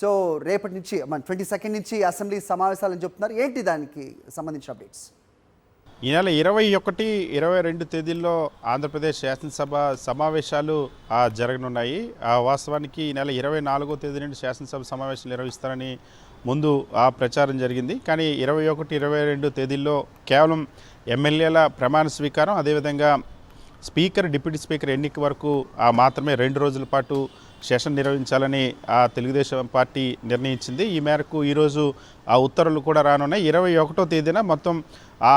So రేపటి నుంచి మన 22 నుంచి అసెంబ్లీ సమావేశాలని చెప్తున్నారు. ఏంటి దానికి సంబంధించిన అప్డేట్స్? ఈ నెల 21, 22 తేదీల్లో ఆంధ్రప్రదేశ్ శాసనసభ సమావేశాలు జరగనున్నాయి. వాస్తవానికి ఈ నెల 24వ తేదీ నుండి శాసనసభ సమావేశాలు నిర్వహిస్తారని ముందు ప్రచారం జరిగింది. కానీ 21, 22 తేదీల్లో కేవలం ఎమ్మెల్యేల ప్రమాణ స్వీకారం, అదేవిధంగా స్పీకర్, డిప్యూటీ స్పీకర్ ఎన్నిక వరకు మాత్రమే 2 రోజుల పాటు సెషన్ నిర్వహించాలని తెలుగుదేశం పార్టీ నిర్ణయించింది. ఈ మేరకు ఈరోజు ఉత్తర్వులు కూడా రానున్నాయి. 21వ తేదీన మొత్తం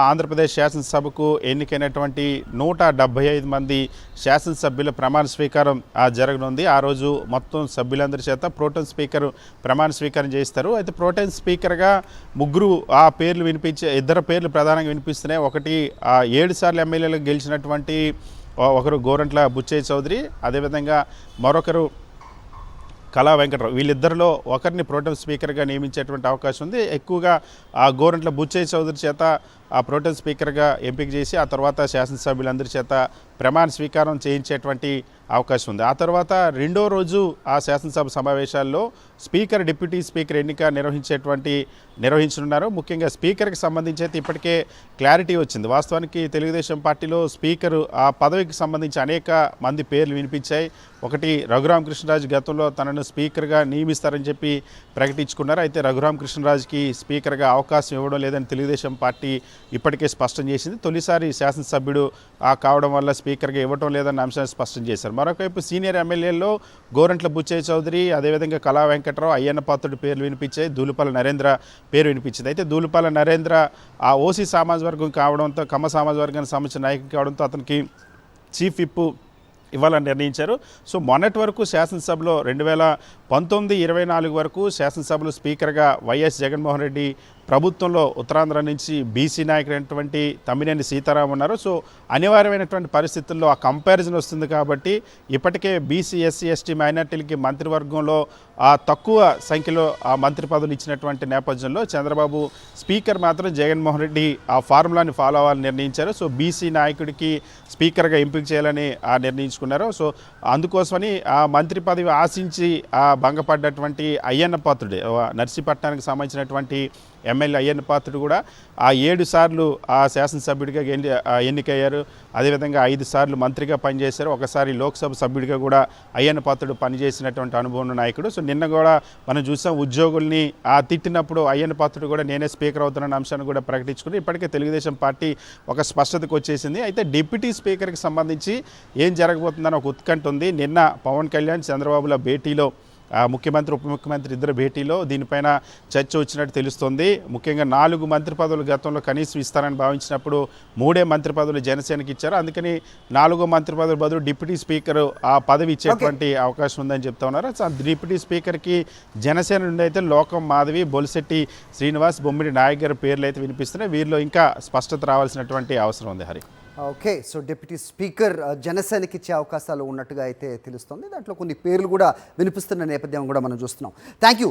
ఆంధ్రప్రదేశ్ శాసనసభకు ఎన్నికైనటువంటి 175 మంది శాసనసభ్యుల ప్రమాణ స్వీకారం జరగనుంది. ఆ రోజు మొత్తం సభ్యులందరి చేత ప్రోటెం స్పీకర్ ప్రమాణ స్వీకారం చేస్తారు. అయితే ప్రోటెం స్పీకర్గా ముగ్గురు పేర్లు ఇద్దరు పేర్లు ప్రధానంగా వినిపిస్తున్నాయి. ఒకటి 7 సార్లు ఎమ్మెల్యేలకు గెలిచినటువంటి ఒకరు గోరంట్ల బుచ్చయ్య చౌదరి, అదేవిధంగా మరొకరు కళా వెంకటరావు. వీళ్ళిద్దరిలో ఒకరిని ప్రోటెం స్పీకర్గా నియమించేటువంటి అవకాశం ఉంది. ఎక్కువగా గోరంట్ల బుచ్చయ్య చౌదరి చేత ప్రోటెం స్పీకర్గా ఎంపిక చేసి ఆ తర్వాత శాసనసభ్యులందరి చేత ప్రమాణ స్వీకారం చేయించేటువంటి అవకాశం ఉంది. ఆ తర్వాత రెండో రోజు శాసనసభ సమావేశాల్లో స్పీకర్, డిప్యూటీ స్పీకర్ ఎన్నిక నిర్వహించనున్నారు. ముఖ్యంగా స్పీకర్కి సంబంధించి అయితే ఇప్పటికే క్లారిటీ వచ్చింది. వాస్తవానికి తెలుగుదేశం పార్టీలో స్పీకరు పదవికి సంబంధించి అనేక మంది పేర్లు వినిపించాయి. ఒకటి రఘురామకృష్ణరాజు గతంలో తనను స్పీకర్గా నియమిస్తారని చెప్పి ప్రకటించుకున్నారు. అయితే రఘురామకృష్ణరాజుకి స్పీకర్గా అవకాశం ఇవ్వడం లేదని తెలుగుదేశం పార్టీ ఇప్పటికే స్పష్టం చేసింది. తొలిసారి శాసనసభ్యుడు కావడం వల్ల స్పీకర్గా ఇవ్వడం లేదన్న అంశాన్ని స్పష్టం చేశారు. మరొకవైపు సీనియర్ ఎమ్మెల్యేల్లో గోరంట్ల బుచ్చయ్య చౌదరి, అదేవిధంగా కళా వెంకటరావు, అయ్యన్న పాత్రుడి పేర్లు వినిపించాయి. దూలుపాల నరేంద్ర పేరు వినిపించింది. అయితే దూలుపాల నరేంద్ర ఓసీ సామాజిక వర్గం కావడంతో, కమ్మ సామాజిక వర్గానికి సంబంధించిన నాయకుడు కావడంతో అతనికి చీఫ్ విప్ ఇవ్వాలని నిర్ణయించారు. సో మొన్నటి వరకు శాసనసభలో 2019, 24 వరకు శాసనసభలో స్పీకర్గా వైఎస్ జగన్మోహన్ రెడ్డి ప్రభుత్వంలో ఉత్తరాంధ్ర నుంచి బీసీ నాయకుడైనటువంటి తమ్మినేని సీతారాం ఉన్నారు. సో అనివార్యమైనటువంటి పరిస్థితుల్లో ఆ కంపారిజన్ వస్తుంది కాబట్టి ఇప్పటికే బీసీ, ఎస్సీ, ఎస్టీ, మైనార్టీలకి మంత్రివర్గంలో తక్కువ సంఖ్యలో మంత్రి పదవులు ఇచ్చినటువంటి నేపథ్యంలో చంద్రబాబు స్పీకర్ మాత్రం జగన్మోహన్ రెడ్డి ఆ ఫార్ములాని ఫాలో అవ్వాలని నిర్ణయించారు. సో బీసీ నాయకుడికి స్పీకర్గా ఎంపిక చేయాలని నిర్ణయించుకున్నారు. సో అందుకోసమని ఆ మంత్రి పదవి ఆశించి భంగపడ్డటువంటి అయ్యన్న పాత్రుడే, నర్సీపట్నానికి సంబంధించినటువంటి ఎమ్మెల్యే అయ్యన్న పాత్రుడు కూడా 7 సార్లు శాసనసభ్యుడిగా ఎన్నికయ్యారు. అదేవిధంగా 5 సార్లు మంత్రిగా పనిచేశారు. ఒకసారి లోక్సభ సభ్యుడిగా కూడా అయ్యన్న పాత్రుడు పనిచేసినటువంటి అనుభవం ఉన్న నాయకుడు. సో నిన్న కూడా మనం చూసాం, ఉద్యోగుల్ని తిట్టినప్పుడు అయ్యన్న పాత్రుడు కూడా నేనే స్పీకర్ అవుతున్న అంశాన్ని కూడా ప్రకటించుకుని ఇప్పటికే తెలుగుదేశం పార్టీ ఒక స్పష్టతకు వచ్చేసింది. అయితే డిప్యూటీ స్పీకర్కి సంబంధించి ఏం జరగబోతుందని ఒక ఉత్కంఠ ఉంది. నిన్న పవన్ కళ్యాణ్, చంద్రబాబుల భేటీలో, ముఖ్యమంత్రి, ఉప ముఖ్యమంత్రి ఇద్దరు భేటీలో దీనిపైన చర్చ వచ్చినట్టు తెలుస్తుంది. ముఖ్యంగా 4 మంత్రి పదవులు గతంలో కనీసం ఇస్తారని భావించినప్పుడు 3 మంత్రి పదవులు జనసేనకి ఇచ్చారు. అందుకని 4వ మంత్రి పదవి బదులు డిప్యూటీ స్పీకర్ పదవి ఇచ్చేటువంటి అవకాశం ఉందని చెప్తా ఉన్నారు. డిప్యూటీ స్పీకర్కి జనసేన నుండి అయితే లోకం మాధవి, బొలిశెట్టి శ్రీనివాస్, బొమ్మిడి నాయక్ గారి పేర్లు అయితే వినిపిస్తున్నాయి. వీరిలో ఇంకా స్పష్టత రావాల్సినటువంటి అవసరం ఉంది. Hari, okay. So deputy speaker జనసేనకి ఇచ్చే అవకాశాలు ఉన్నట్టుగా అయితే తెలుస్తుంది. దాంట్లో కొన్ని పేర్లు కూడా వినిపిస్తున్న నేపథ్యం కూడా మనం చూస్తున్నాం. Thank you.